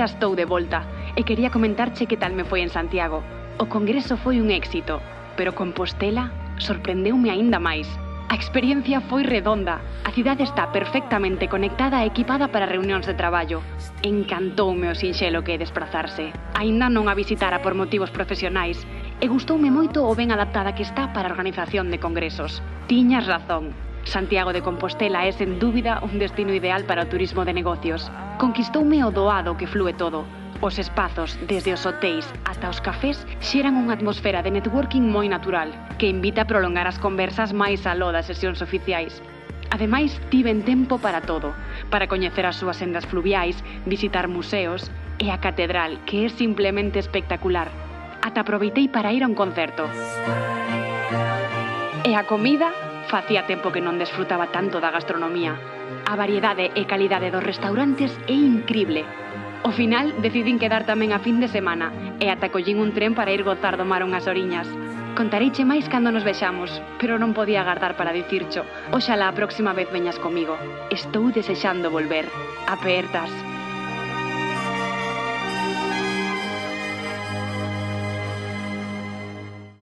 Xa estou de volta e quería comentarche que tal me foi en Santiago. O congreso foi un éxito, pero Compostela sorprendeume aínda máis. A experiencia foi redonda. A cidade está perfectamente conectada e equipada para reunións de traballo. Encantoume o sinxelo que é desprazarse. Aínda non a visitara por motivos profesionais e gustoume moito o ben adaptada que está para a organización de congresos. Tiñas razón. Santiago de Compostela é sen dúbida un destino ideal para o turismo de negocios. Conquistoume o doado que flúe todo. Os espazos, desde os hotéis ata os cafés, xeran unha atmosfera de networking moi natural, que invita a prolongar as conversas máis aló das sesións oficiais. Ademais, tiven tempo para todo, para coñecer as súas sendas fluviais, visitar museos e a catedral, que é simplemente espectacular. Ata aproveitei para ir a un concerto. E a comida? Facía tempo que non desfrutaba tanto da gastronomía. A variedade e calidade dos restaurantes é incrible. Ao final, decidín quedar tamén a fin de semana e ata collín un tren para ir gozar do mar unhas horiñas. Contareiche máis cando nos vexamos, pero non podía agardar para dicircho. Oxalá a próxima vez veñas comigo. Estou desexando volver. Apertas.